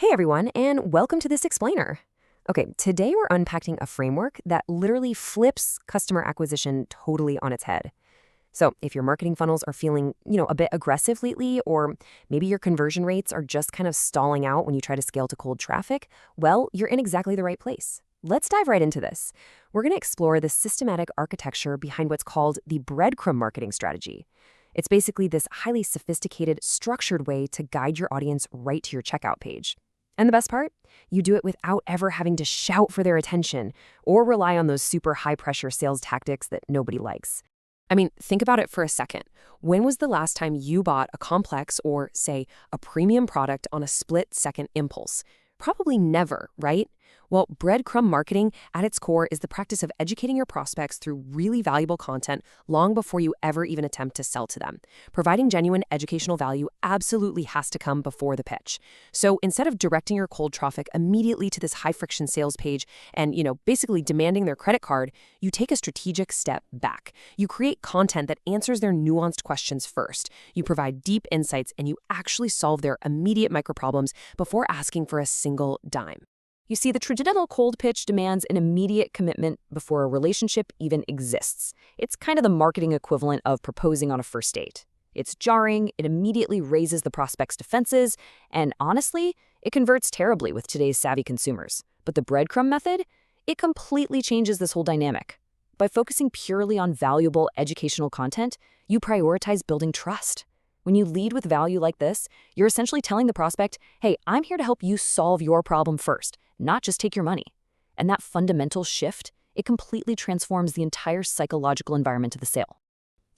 Hey everyone, and welcome to this explainer. Okay, today we're unpacking a framework that literally flips customer acquisition totally on its head. So if your marketing funnels are feeling, a bit aggressive lately, or maybe your conversion rates are just kind of stalling out when you try to scale to cold traffic, well, you're in exactly the right place. Let's dive right into this. We're going to explore the systematic architecture behind what's called the breadcrumb marketing strategy. It's basically this highly sophisticated, structured way to guide your audience right to your checkout page. And the best part? You do it without ever having to shout for their attention or rely on those super high-pressure sales tactics that nobody likes. I mean, think about it for a second. When was the last time you bought a complex or, say, a premium product on a split-second impulse? Probably never, right? Well, breadcrumb marketing at its core is the practice of educating your prospects through really valuable content long before you ever even attempt to sell to them. Providing genuine educational value absolutely has to come before the pitch. So instead of directing your cold traffic immediately to this high-friction sales page and, basically demanding their credit card, you take a strategic step back. You create content that answers their nuanced questions first. You provide deep insights and you actually solve their immediate microproblems before asking for a single dime. You see, the traditional cold pitch demands an immediate commitment before a relationship even exists. It's kind of the marketing equivalent of proposing on a first date. It's jarring, it immediately raises the prospect's defenses, and honestly, it converts terribly with today's savvy consumers. But the breadcrumb method, it completely changes this whole dynamic. By focusing purely on valuable educational content, you prioritize building trust. When you lead with value like this, you're essentially telling the prospect, hey, I'm here to help you solve your problem first, not just take your money. And that fundamental shift, it completely transforms the entire psychological environment of the sale.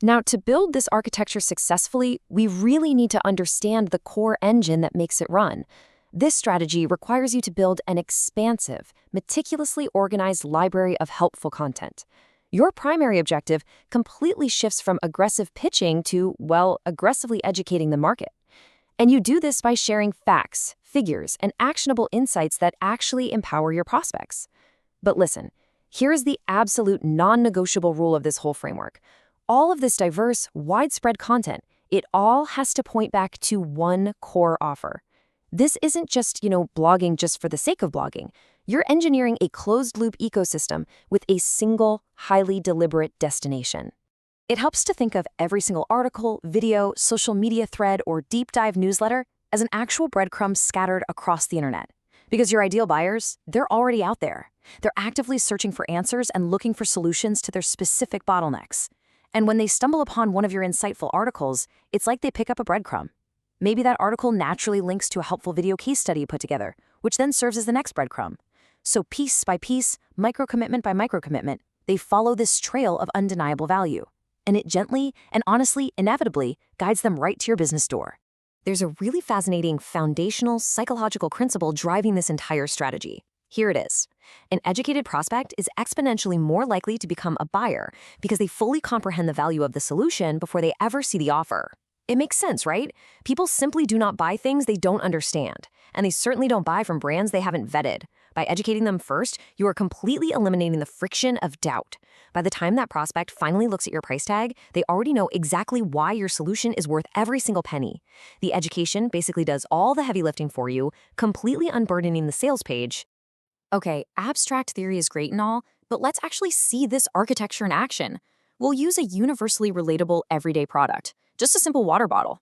Now, to build this architecture successfully, we really need to understand the core engine that makes it run. This strategy requires you to build an expansive, meticulously organized library of helpful content. Your primary objective completely shifts from aggressive pitching to, aggressively educating the market. And you do this by sharing facts, figures, and actionable insights that actually empower your prospects. But listen, here is the absolute non-negotiable rule of this whole framework. All of this diverse, widespread content, it all has to point back to one core offer. This isn't just, blogging just for the sake of blogging. You're engineering a closed-loop ecosystem with a single, highly deliberate destination. It helps to think of every single article, video, social media thread, or deep dive newsletter as an actual breadcrumb scattered across the internet. Because your ideal buyers, they're already out there. They're actively searching for answers and looking for solutions to their specific bottlenecks. And when they stumble upon one of your insightful articles, it's like they pick up a breadcrumb. Maybe that article naturally links to a helpful video case study you put together, which then serves as the next breadcrumb. So piece by piece, micro-commitment by micro-commitment, they follow this trail of undeniable value. And it gently and honestly, inevitably, guides them right to your business door. There's a really fascinating foundational psychological principle driving this entire strategy. Here it is. An educated prospect is exponentially more likely to become a buyer because they fully comprehend the value of the solution before they ever see the offer. It makes sense, right? People simply do not buy things they don't understand, and they certainly don't buy from brands they haven't vetted. By educating them first, you are completely eliminating the friction of doubt. By the time that prospect finally looks at your price tag, they already know exactly why your solution is worth every single penny. The education basically does all the heavy lifting for you, completely unburdening the sales page. Okay, abstract theory is great and all, but let's actually see this architecture in action. We'll use a universally relatable everyday product, just a simple water bottle.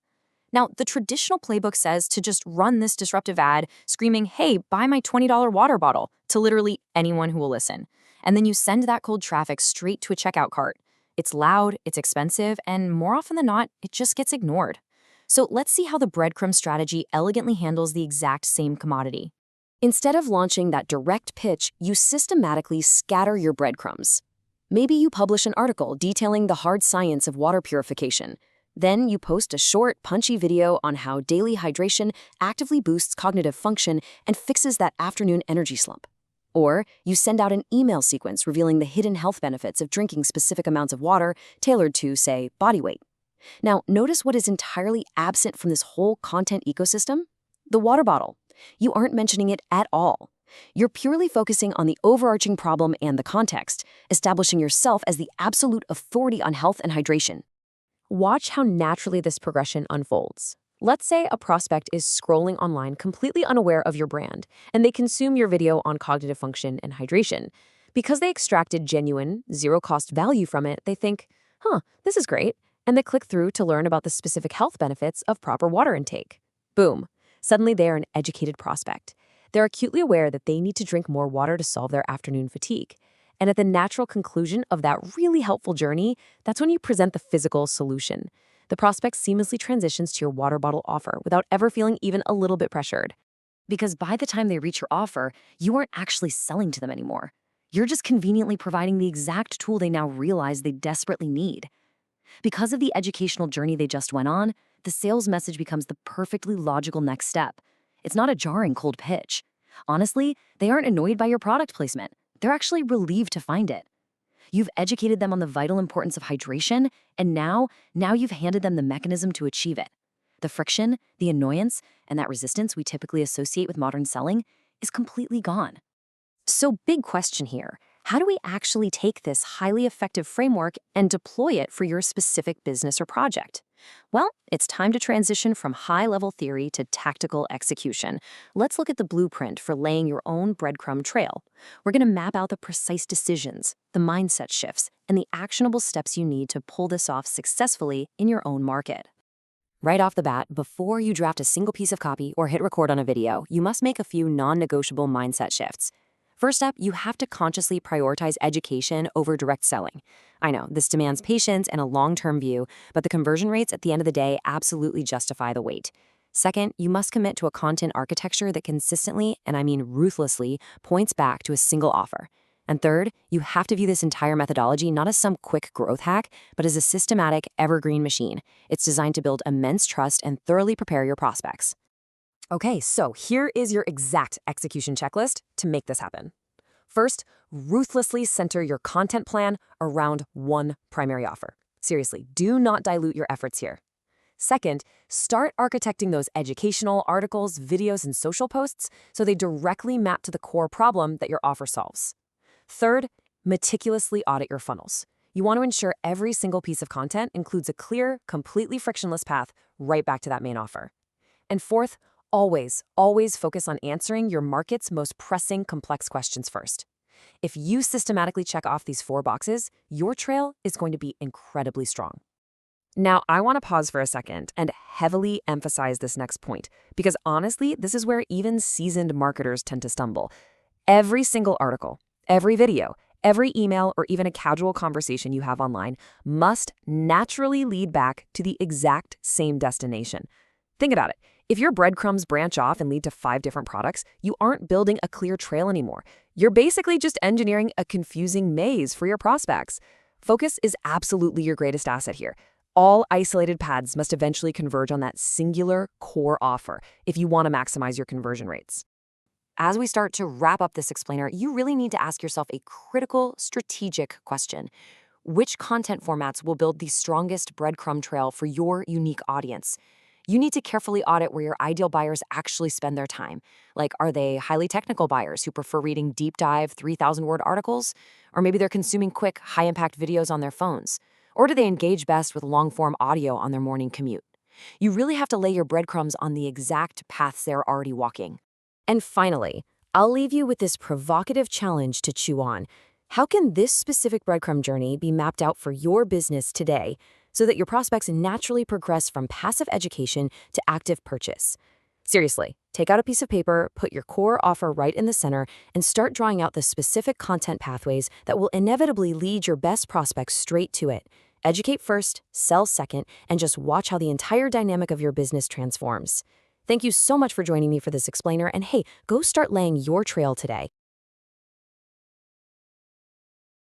Now, the traditional playbook says to just run this disruptive ad screaming, hey, buy my $20 water bottle, to literally anyone who will listen. And then you send that cold traffic straight to a checkout cart. It's loud, it's expensive, and more often than not, it just gets ignored. So let's see how the breadcrumb strategy elegantly handles the exact same commodity. Instead of launching that direct pitch, you systematically scatter your breadcrumbs. Maybe you publish an article detailing the hard science of water purification. Then you post a short, punchy video on how daily hydration actively boosts cognitive function and fixes that afternoon energy slump. Or you send out an email sequence revealing the hidden health benefits of drinking specific amounts of water tailored to, say, body weight. Now, notice what is entirely absent from this whole content ecosystem? The water bottle. You aren't mentioning it at all. You're purely focusing on the overarching problem and the context, establishing yourself as the absolute authority on health and hydration. Watch how naturally this progression unfolds. Let's say a prospect is scrolling online completely unaware of your brand, and they consume your video on cognitive function and hydration. Because they extracted genuine, zero-cost value from it, they think, this is great, and they click through to learn about the specific health benefits of proper water intake. Boom. Suddenly they are an educated prospect. They're acutely aware that they need to drink more water to solve their afternoon fatigue. And at the natural conclusion of that really helpful journey, that's when you present the physical solution. The prospect seamlessly transitions to your water bottle offer without ever feeling even a little bit pressured. Because by the time they reach your offer, you aren't actually selling to them anymore. You're just conveniently providing the exact tool they now realize they desperately need. Because of the educational journey they just went on, the sales message becomes the perfectly logical next step. It's not a jarring cold pitch. Honestly, they aren't annoyed by your product placement. They're actually relieved to find it. You've educated them on the vital importance of hydration, and now you've handed them the mechanism to achieve it. The friction, the annoyance, and that resistance we typically associate with modern selling is completely gone. So big question here. How do we actually take this highly effective framework and deploy it for your specific business or project? Well, it's time to transition from high-level theory to tactical execution. Let's look at the blueprint for laying your own breadcrumb trail. We're going to map out the precise decisions, the mindset shifts, and the actionable steps you need to pull this off successfully in your own market. Right off the bat, before you draft a single piece of copy or hit record on a video, you must make a few non-negotiable mindset shifts. First up, you have to consciously prioritize education over direct selling. I know, this demands patience and a long-term view, but the conversion rates at the end of the day absolutely justify the wait. Second, you must commit to a content architecture that consistently, and I mean ruthlessly, points back to a single offer. And third, you have to view this entire methodology not as some quick growth hack, but as a systematic, evergreen machine. It's designed to build immense trust and thoroughly prepare your prospects. Okay, so here is your exact execution checklist to make this happen. First, ruthlessly center your content plan around one primary offer. Seriously, do not dilute your efforts here. Second, start architecting those educational articles, videos, and social posts so they directly map to the core problem that your offer solves. Third, meticulously audit your funnels. You want to ensure every single piece of content includes a clear, completely frictionless path right back to that main offer. And fourth, always focus on answering your market's most pressing, complex questions first. If you systematically check off these 4 boxes, your trail is going to be incredibly strong. Now, I want to pause for a second and heavily emphasize this next point, because honestly, this is where even seasoned marketers tend to stumble. Every single article, every video, every email, or even a casual conversation you have online must naturally lead back to the exact same destination. Think about it. If your breadcrumbs branch off and lead to 5 different products, you aren't building a clear trail anymore. You're basically just engineering a confusing maze for your prospects. Focus is absolutely your greatest asset here. All isolated paths must eventually converge on that singular core offer if you want to maximize your conversion rates. As we start to wrap up this explainer, you really need to ask yourself a critical, strategic question. Which content formats will build the strongest breadcrumb trail for your unique audience? You need to carefully audit where your ideal buyers actually spend their time. Like, are they highly technical buyers who prefer reading deep dive 3,000-word articles? Or maybe they're consuming quick, high-impact videos on their phones? Or do they engage best with long-form audio on their morning commute? You really have to lay your breadcrumbs on the exact paths they're already walking. And finally, I'll leave you with this provocative challenge to chew on. How can this specific breadcrumb journey be mapped out for your business today so that your prospects naturally progress from passive education to active purchase? Seriously, take out a piece of paper, put your core offer right in the center, and start drawing out the specific content pathways that will inevitably lead your best prospects straight to it. Educate first, sell second, and just watch how the entire dynamic of your business transforms. Thank you so much for joining me for this explainer, and hey, go start laying your trail today.